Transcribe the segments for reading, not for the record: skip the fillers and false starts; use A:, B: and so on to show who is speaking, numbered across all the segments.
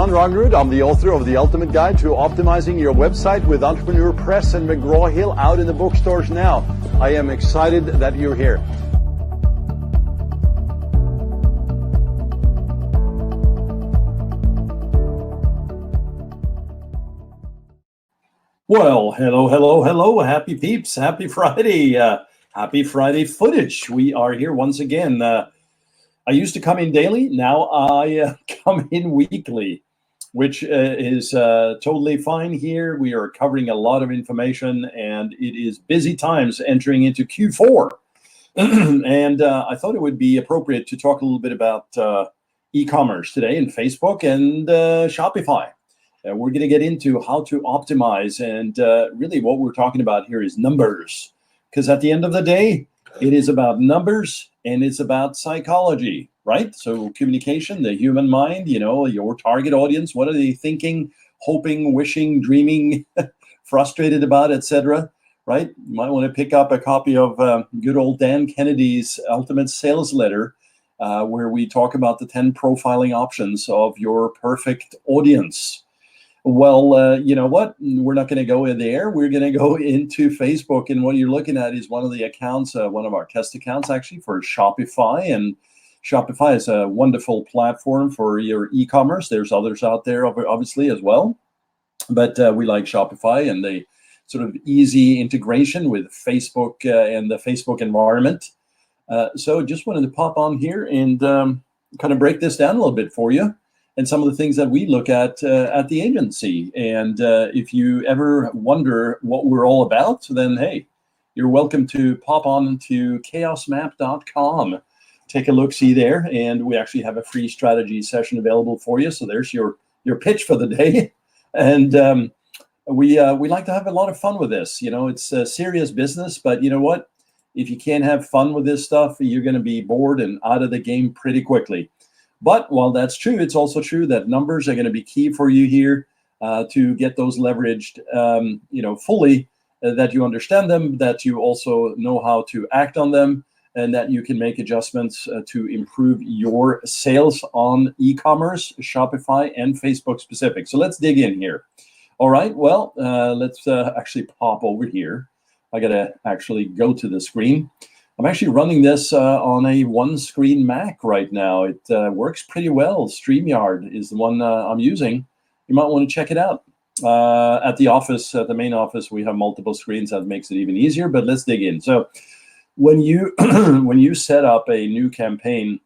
A: Jan Rongrud. I'm the author of The Ultimate Guide to Optimizing Your Website with Entrepreneur Press and McGraw-Hill, out in the bookstores now. I am excited that you're here. Well, hello. Happy peeps. Happy Friday. Happy Friday footage. We are here once again. I used to come in daily. Now I come in weekly, which is totally fine here. We are covering a lot of information, and it is busy times entering into Q4. And I thought it would be appropriate to talk a little bit about e-commerce today in Facebook and Shopify. We're going to get into how to optimize, and really what we're talking about here is numbers. Because at the end of the day, it is about numbers and it's about psychology, right? So communication, the human mind, your target audience, what are they thinking, hoping, wishing, dreaming, frustrated about, etc., right? You might want to pick up a copy of good old Dan Kennedy's Ultimate Sales Letter, where we talk about the 10 profiling options of your perfect audience. Well, you know what? We're not going to go in there. We're going to go into Facebook. And what you're looking at is one of the accounts, one of our test accounts, actually, for Shopify. And Shopify is a wonderful platform for your e-commerce. There's others out there, obviously, as well. But we like Shopify and the sort of easy integration with Facebook and the Facebook environment. So just wanted to pop on here and kind of break this down a little bit for you, and some of the things that we look at the agency. And if you ever wonder what we're all about, then hey, you're welcome to pop on to chaosmap.com. Take a look-see there, and we actually have a free strategy session available for you. So there's your pitch for the day. And we like to have a lot of fun with this. It's a serious business, but you know what? If you can't have fun with this stuff, you're going to be bored and out of the game pretty quickly. But while that's true, it's also true that numbers are going to be key for you here to get those leveraged, fully, that you understand them, that you also know how to act on them, and that you can make adjustments to improve your sales on e-commerce, Shopify, and Facebook specific. So let's dig in here. All right, well, let's actually pop over here. I got to actually go to the screen. I'm actually running this on a one-screen Mac right now. It works pretty well. StreamYard is the one I'm using. You might want to check it out. At the office, at the main office, we have multiple screens. That makes it even easier, but let's dig in. So when you when you set up a new campaign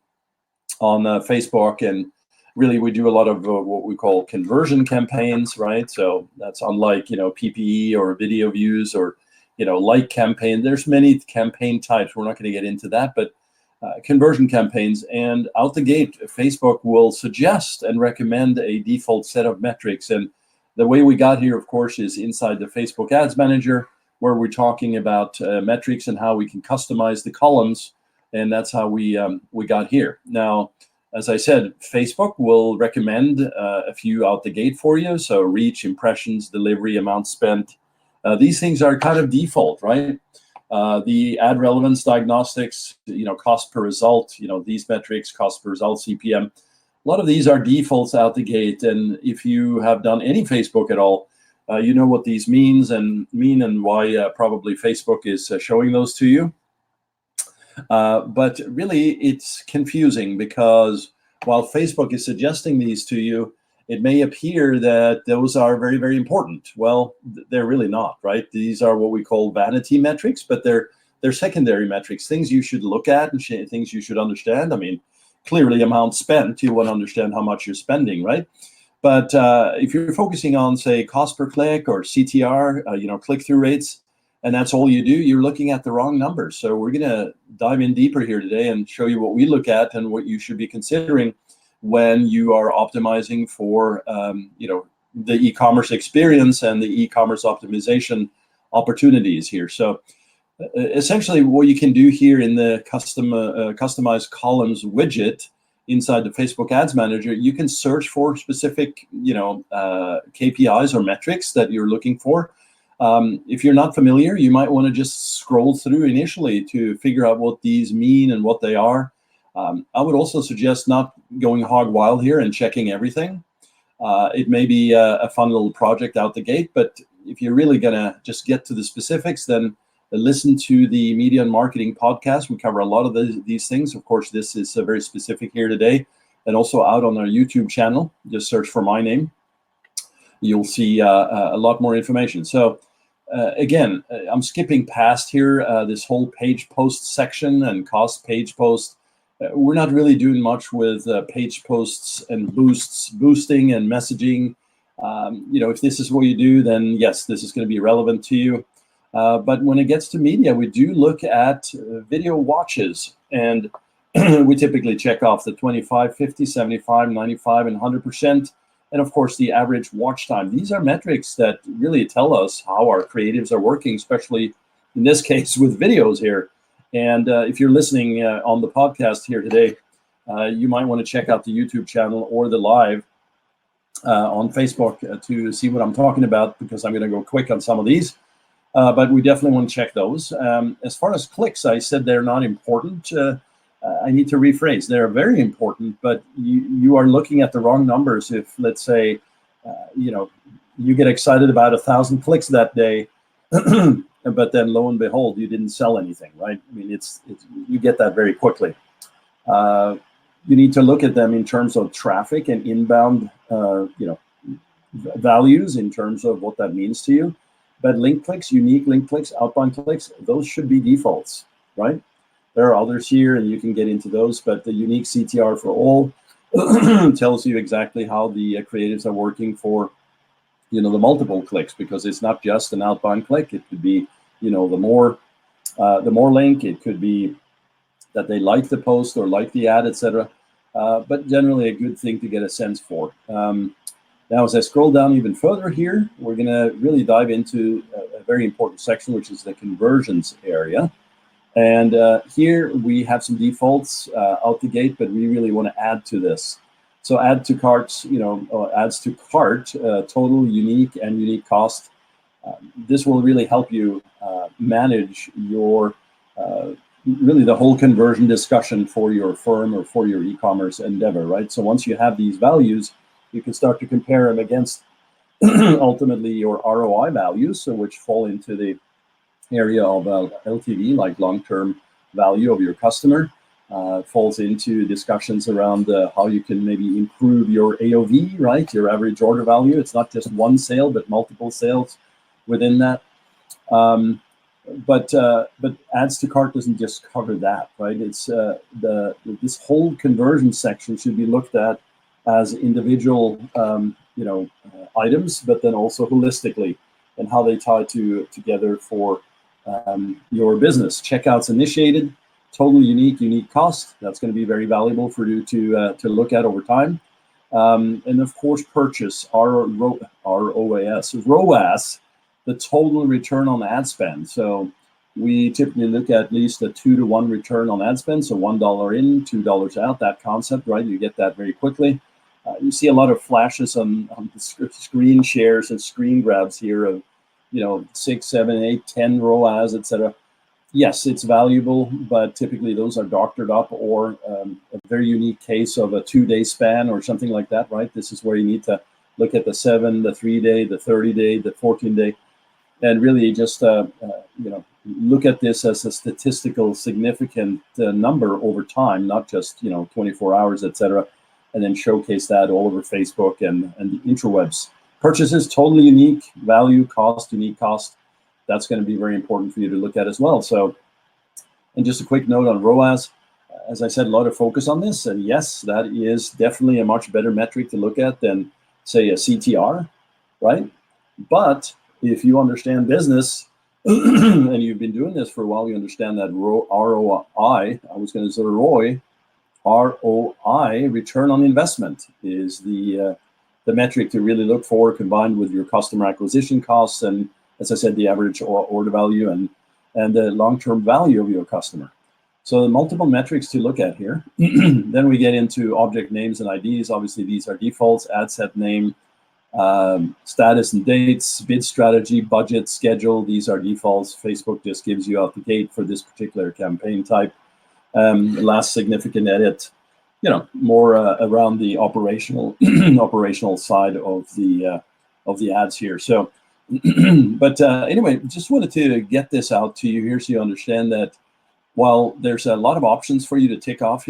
A: on Facebook, and really we do a lot of what we call conversion campaigns, right? So that's unlike, PPE or video views or like campaign. There's many campaign types. We're not going to get into that, but conversion campaigns. And out the gate, Facebook will suggest and recommend a default set of metrics. And the way we got here, of course, is inside the Facebook Ads Manager, where we're talking about metrics and how we can customize the columns. And that's how we got here. Now, as I said, Facebook will recommend a few out the gate for you. So reach, impressions, delivery, amount spent. These things are kind of default, right? The ad relevance diagnostics, cost per result, these metrics, cost per result, CPM. A lot of these are defaults out the gate. And if you have done any Facebook at all, you know what these mean and why probably Facebook is showing those to you. But really, it's confusing because while Facebook is suggesting these to you, it may appear that those are very, very important. Well, they're really not, right? These are what we call vanity metrics, but they're secondary metrics, things you should look at and things you should understand. I mean, clearly amount spent, you want to understand how much you're spending, right? But if you're focusing on, say, cost per click or CTR, click-through rates, and that's all you do, you're looking at the wrong numbers. So we're going to dive in deeper here today and show you what we look at and what you should be considering when you are optimizing for, the e-commerce experience and the e-commerce optimization opportunities here. So essentially what you can do here in the customized columns widget inside the Facebook Ads Manager, you can search for specific, KPIs or metrics that you're looking for. If you're not familiar, you might want to just scroll through initially to figure out what these mean and what they are. I would also suggest not going hog wild here and checking everything. It may be a fun little project out the gate, but if you're really gonna just get to the specifics, then listen to the Media and Marketing podcast. We cover a lot of these things. Of course, this is very specific here today, and also out on our YouTube channel. Just search for my name. You'll see a lot more information. So again, I'm skipping past here this whole page post section and cost page post. We're not really doing much with page posts and boosting and messaging. If this is what you do, then yes, this is going to be relevant to you. But when it gets to media, we do look at video watches, and we typically check off the 25, 50, 75, 95, and 100%. And of course, the average watch time. These are metrics that really tell us how our creatives are working, especially in this case with videos here. And if you're listening on the podcast here today, you might want to check out the YouTube channel or the live on Facebook to see what I'm talking about, because I'm going to go quick on some of these. But we definitely want to check those. As far as clicks, I said they're not important. I need to rephrase. They're very important, but you are looking at the wrong numbers if, let's say, you get excited about 1,000 clicks that day, but then lo and behold, you didn't sell anything, right? I mean, it's you get that very quickly. You need to look at them in terms of traffic and inbound, values in terms of what that means to you. But link clicks, unique link clicks, outbound clicks, those should be defaults, right? There are others here, and you can get into those, but the unique CTR for all tells you exactly how the creatives are working for, the multiple clicks, because it's not just an outbound click. It could be, the more link. It could be that they like the post or like the ad, etc. But generally a good thing to get a sense for. Now, as I scroll down even further here, we're going to really dive into a very important section, which is the conversions area. And here we have some defaults out the gate, but we really want to add to this. So add to carts, adds to cart, total, unique, and unique cost. This will really help you manage your, really the whole conversion discussion for your firm or for your e-commerce endeavor, right? So once you have these values, you can start to compare them against ultimately your ROI values, so which fall into the area of LTV, like long-term value of your customer, falls into discussions around how you can maybe improve your AOV, right? Your average order value. It's not just one sale, but multiple sales within that. But adds to cart doesn't just cover that, right? It's this whole conversion section should be looked at as individual, items, but then also holistically, and how they tie together for your business. Checkouts initiated, total unique cost. That's going to be very valuable for you to look at over time. And of course, purchase, ROAS, the total return on ad spend. So we typically look at least a 2-to-1 return on ad spend. So $1 in, $2 out, that concept, right? You get that very quickly. You see a lot of flashes on the screen shares and screen grabs here of, 6, 7, 8, 10 ROAS, etc. Yes, it's valuable, but typically those are doctored up, or a very unique case of a 2-day span or something like that, right? This is where you need to look at the 7, the 3-day, the 30-day, the 14-day, and really just look at this as a statistical significant number over time, not just 24 hours, etc., and then showcase that all over Facebook and the interwebs. Purchases, totally unique, value, cost, unique cost. That's going to be very important for you to look at as well. So, and just a quick note on ROAS. As I said, a lot of focus on this. And yes, that is definitely a much better metric to look at than, say, a CTR, right? But if you understand business and you've been doing this for a while, you understand that ROI, I was going to say ROI, return on investment, is the metric to really look for, combined with your customer acquisition costs and, as I said, the average order value and the long-term value of your customer. So the multiple metrics to look at here. Then we get into object names and IDs. Obviously, these are defaults: ad set name, status and dates, bid strategy, budget, schedule. These are defaults. Facebook just gives you out the gate for this particular campaign type. Last significant edit. more around the operational side of the ads here. So, but anyway, just wanted to get this out to you here so you understand that while there's a lot of options for you to check off,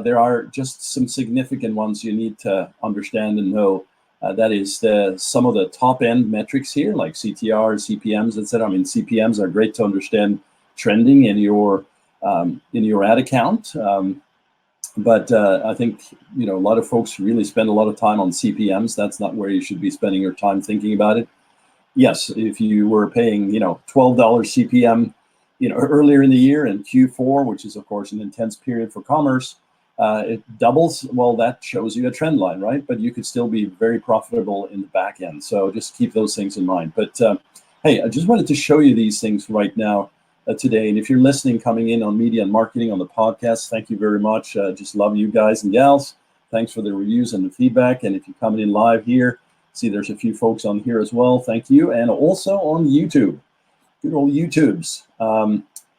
A: there are just some significant ones you need to understand and know. That is some of the top end metrics here, like CTR, CPMs, etc. I mean, CPMs are great to understand trending in your ad account. But I think, a lot of folks really spend a lot of time on CPMs. That's not where you should be spending your time thinking about it. Yes, if you were paying, $12 CPM, earlier in the year in Q4, which is, of course, an intense period for commerce, it doubles. Well, that shows you a trend line, right? But you could still be very profitable in the back end. So just keep those things in mind. But hey, I just wanted to show you these things right now today. And if you're listening, coming in on Media and Marketing on the podcast, thank you very much. Just love you guys and gals. Thanks for the reviews and the feedback. And if you're coming in live here, see there's a few folks on here as well. Thank you. And also on YouTube, good old YouTubes.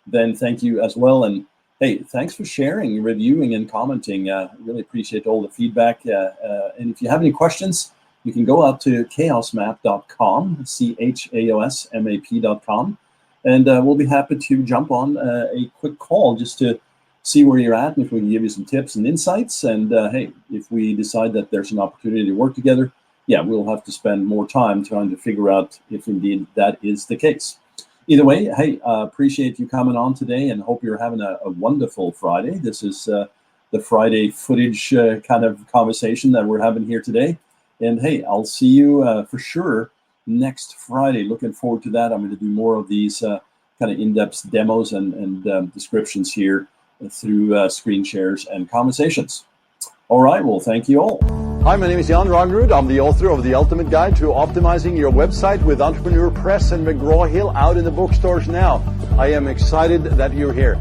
A: Then thank you as well. And hey, thanks for sharing, reviewing, and commenting. Really appreciate all the feedback. And if you have any questions, you can go out to chaosmap.com, chaosmap.com, and we'll be happy to jump on a quick call just to see where you're at and if we can give you some tips and insights. And hey, if we decide that there's an opportunity to work together, yeah, we'll have to spend more time trying to figure out if indeed that is the case. Either way, hey, appreciate you coming on today and hope you're having a wonderful Friday. This is the Friday footage kind of conversation that we're having here today. And hey, I'll see you for sure next Friday. Looking forward to that. I'm going to do more of these kind of in-depth demos and descriptions here through screen shares and conversations. All right, well, thank you all.
B: Hi, my name is Jan Rangerud. I'm the author of The Ultimate Guide to Optimizing Your Website with Entrepreneur Press and McGraw-Hill, out in the bookstores now. I am excited that you're here.